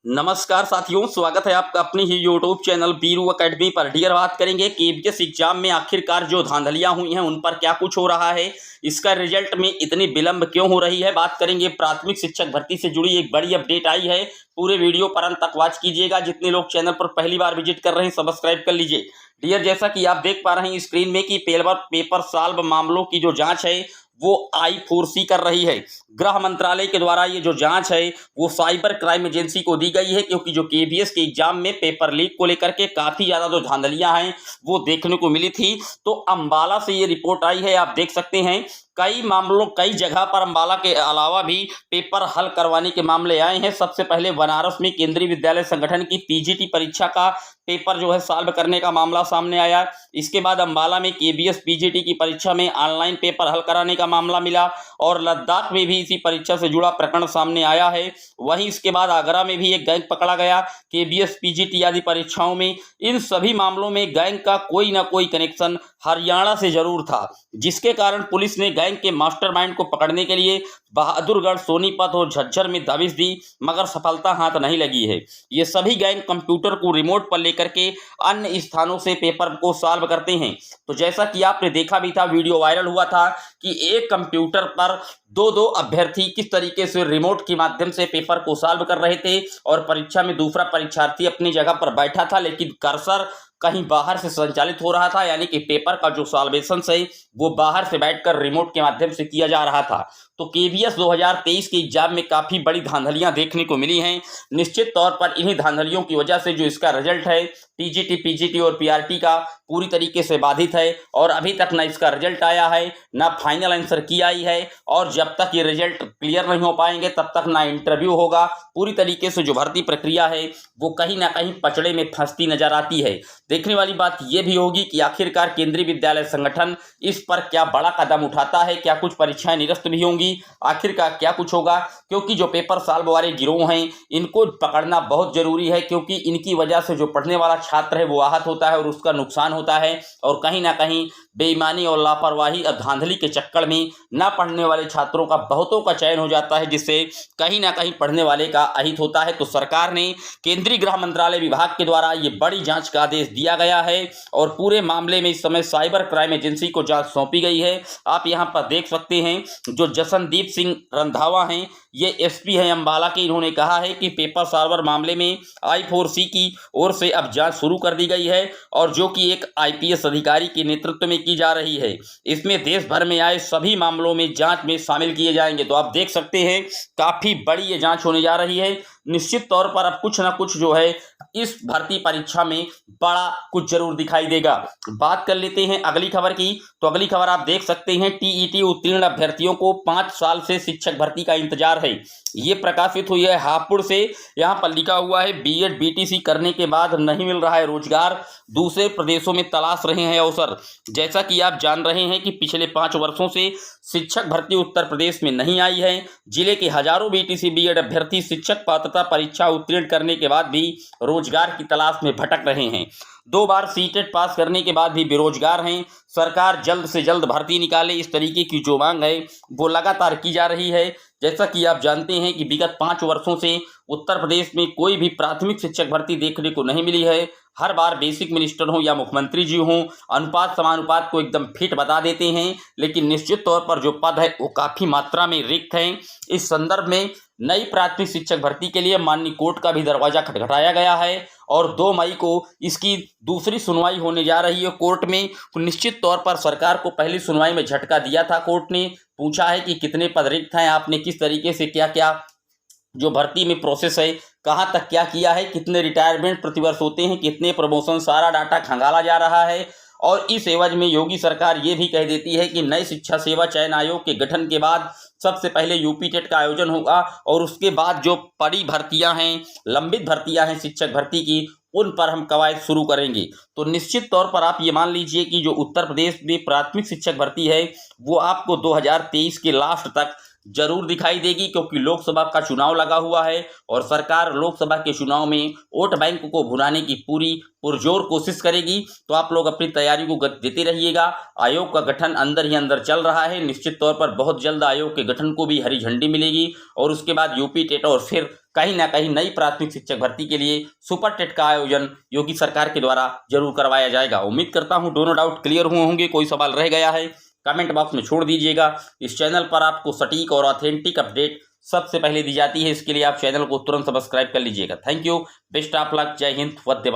नमस्कार साथियों, स्वागत है आपका अपने ही यूट्यूब चैनल बीरू एकेडमी पर। डियर, बात करेंगे केबीएस एग्जाम में आखिरकार जो धांधलियां हुई हैं उन पर क्या कुछ हो रहा है, इसका रिजल्ट में इतनी विलंब क्यों हो रही है। बात करेंगे प्राथमिक शिक्षक भर्ती से जुड़ी एक बड़ी अपडेट आई है। पूरे वीडियो पर अंत तक वॉच कीजिएगा। जितने लोग चैनल पर पहली बार विजिट कर रहे हैं सब्सक्राइब कर लीजिए। डियर, जैसा कि आप देख पा रहे हैं स्क्रीन में कि पेपर सॉल्व मामलों की जो जांच है वो I4C कर रही है। गृह मंत्रालय के द्वारा ये जो जांच है वो साइबर क्राइम एजेंसी को दी गई है, क्योंकि जो केबीएस के एग्जाम में पेपर लीक को लेकर के काफी ज्यादा जो धांधलियां हैं वो देखने को मिली थी। तो अंबाला से ये रिपोर्ट आई है, आप देख सकते हैं। कई जगह पर अंबाला के अलावा भी पेपर हल करवाने के मामले आए हैं। सबसे पहले बनारस में केंद्रीय विद्यालय संगठन की पीजीटी परीक्षा का पेपर जो है सॉल्व करने का मामला सामने आया। इसके बाद अंबाला में केबीएस पीजीटी की परीक्षा में ऑनलाइन पेपर हल कराने का मामला मिला और लद्दाख में भी इसी परीक्षा से जुड़ा प्रकरण सामने आया है। वहीं इसके बाद आगरा में भी एक गैंग पकड़ा गया केबीएस पीजीटी आदि परीक्षाओं में। इन सभी मामलों में गैंग का कोई ना कोई कनेक्शन हरियाणा से जरूर था, जिसके कारण पुलिस ने गैंग के मास्टरमाइंड को पकड़ने के लिए बहादुरगढ़, सोनीपत और झज्जर में दबिश दी, मगर सफलता हाथ नहीं लगी है। ये सभी गैंग कंप्यूटर को रिमोट पर लेकर के अन्य स्थानों से पेपर को सॉल्व करते हैं। तो जैसा कि आपने देखा भी था, वीडियो वायरल हुआ था कि एक कंप्यूटर पर दो अभ्यर्थी किस तरीके से रिमोट के माध्यम से पेपर को सॉल्व कर रहे थे और परीक्षा में दूसरा परीक्षार्थी अपनी जगह पर बैठा था, लेकिन कर्सर कहीं बाहर से संचालित हो रहा था, यानी कि पेपर का जो सॉल्वेशन है वो बाहर से बैठकर रिमोट के माध्यम से किया जा रहा था। तो केबीएस 2023 के एग्जाम में काफी बड़ी धांधलियां देखने को मिली हैं। निश्चित तौर पर इन्हीं धांधलियों की वजह से जो इसका रिजल्ट है टीजीटी, पीजीटी और पीआरटी का पूरी तरीके से बाधित है और अभी तक ना इसका रिजल्ट आया है, ना फाइनल आंसर की आई है। और जब तक ये रिजल्ट क्लियर नहीं हो पाएंगे तब तक ना इंटरव्यू होगा। पूरी तरीके से जो भर्ती प्रक्रिया है वो कहीं ना कहीं पचड़े में फंसती नजर आती है। देखने वाली बात यह भी होगी कि आखिरकार केंद्रीय विद्यालय संगठन इस पर क्या बड़ा कदम उठाता है, क्या कुछ परीक्षाएं निरस्त भी होंगी, आखिरकार क्या कुछ होगा। क्योंकि जो पेपर सॉल्व वाले गिरोह हैं इनको पकड़ना बहुत जरूरी है, क्योंकि इनकी वजह से जो पढ़ने वाला छात्र है वो आहत होता है और उसका नुकसान होता है। और कहीं ना कहीं बेईमानी और लापरवाही और धांधली के चक्कर में ना पढ़ने वाले छात्रों का बहुतों का चयन हो जाता है, जिससे कहीं ना कहीं पढ़ने वाले का अहित होता है। तो सरकार ने केंद्रीय गृह मंत्रालय विभाग के द्वारा ये बड़ी जांच का आदेश दिया गया है और पूरे मामले में इस समय साइबर क्राइम एजेंसी को जांच सौंपी गई है। आप यहां पर देख सकते हैं जो जसनदीप सिंह रंधावा हैं, ये एसपी हैं अंबाला के। इन्होंने कहा है कि पेपर सॉल्वर मामले में I4C की ओर से अब जांच शुरू कर दी गई है और जो कि एक आईपीएस अधिकारी के नेतृत्व में की जा रही है। इसमें देश भर में आए सभी मामलों में जांच में शामिल किए जाएंगे। तो आप देख सकते हैं काफी बड़ी ये जांच होने जा रही है। निश्चित तौर पर अब कुछ ना कुछ जो है इस भर्ती परीक्षा में बड़ा कुछ जरूर दिखाई देगा। बात कर लेते हैं अगली खबर की। तो अगली खबर आप देख सकते हैं टीईटी उत्तीर्ण अभ्यर्थियों को 5 साल से शिक्षक भर्ती का इंतजार है। ये प्रकाशित हुई है हापुड़ से। यहाँ पर लिखा हुआ है बीएड बीटीसी करने के बाद नहीं मिल रहा है रोजगार, दूसरे प्रदेशों में तलाश रहे हैं अवसर। जैसा कि आप जान रहे हैं कि पिछले 5 वर्षों से शिक्षक भर्ती उत्तर प्रदेश में नहीं आई है। जिले के हजारों बीटीसी बीएड अभ्यर्थी शिक्षक पात्रता परीक्षा उत्तीर्ण करने के बाद भी रोजगार की तलाश में भटक रहे हैं। 2 बार सीटेट पास करने के बाद भी बेरोजगार हैं। सरकार जल्द से जल्द भर्ती निकाले, इस तरीके की जो मांग है वो लगातार की जा रही है। जैसा कि आप जानते हैं कि विगत 5 वर्षों से उत्तर प्रदेश में कोई भी प्राथमिक शिक्षक भर्ती देखने को नहीं मिली है। हर बार बेसिक मिनिस्टर हों या मुख्यमंत्री जी हों, अनुपात समानुपात को एकदम फिट बता देते हैं, लेकिन निश्चित तौर पर जो पद है वो काफ़ी मात्रा में रिक्त हैं। इस संदर्भ में नई प्राथमिक शिक्षक भर्ती के लिए माननीय कोर्ट का भी दरवाजा खटखटाया गया है और 2 मई को इसकी दूसरी सुनवाई होने जा रही है कोर्ट में। निश्चित तौर पर सरकार को पहली सुनवाई में झटका दिया था। कोर्ट ने पूछा है कि कितने पद रिक्त हैं, आपने किस तरीके से क्या क्या जो भर्ती में प्रोसेस है कहाँ तक क्या किया है, कितने रिटायरमेंट प्रतिवर्ष होते हैं, कितने प्रमोशन, सारा डाटा खंगाला जा रहा है। और इस एवज में योगी सरकार ये भी कह देती है कि नई शिक्षा सेवा चयन आयोग के गठन के बाद सबसे पहले यूपी टेट का आयोजन होगा और उसके बाद जो बड़ी भर्तियां हैं, लंबित भर्तियां हैं शिक्षक भर्ती की, उन पर हम कवायद शुरू करेंगे। तो निश्चित तौर पर आप ये मान लीजिए कि जो उत्तर प्रदेश में प्राथमिक शिक्षक भर्ती है वो आपको 2023 के लास्ट तक जरूर दिखाई देगी, क्योंकि लोकसभा का चुनाव लगा हुआ है और सरकार लोकसभा के चुनाव में वोट बैंक को भुनाने की पूरी पुरजोर कोशिश करेगी। तो आप लोग अपनी तैयारी को गति देते रहिएगा। आयोग का गठन अंदर ही अंदर चल रहा है। निश्चित तौर पर बहुत जल्द आयोग के गठन को भी हरी झंडी मिलेगी और उसके बाद यूपी टेट और फिर कहीं ना कहीं नई प्राथमिक शिक्षक भर्ती के लिए सुपर टेट का आयोजन योगी सरकार के द्वारा जरूर करवाया जाएगा। उम्मीद करता हूं दोनों डाउट क्लियर हुए होंगे। कोई सवाल रह गया है कमेंट बॉक्स में छोड़ दीजिएगा। इस चैनल पर आपको सटीक और ऑथेंटिक अपडेट सबसे पहले दी जाती है, इसके लिए आप चैनल को तुरंत सब्सक्राइब कर लीजिएगा। Thank you, best of luck, जय हिंद, वंदे मातरम।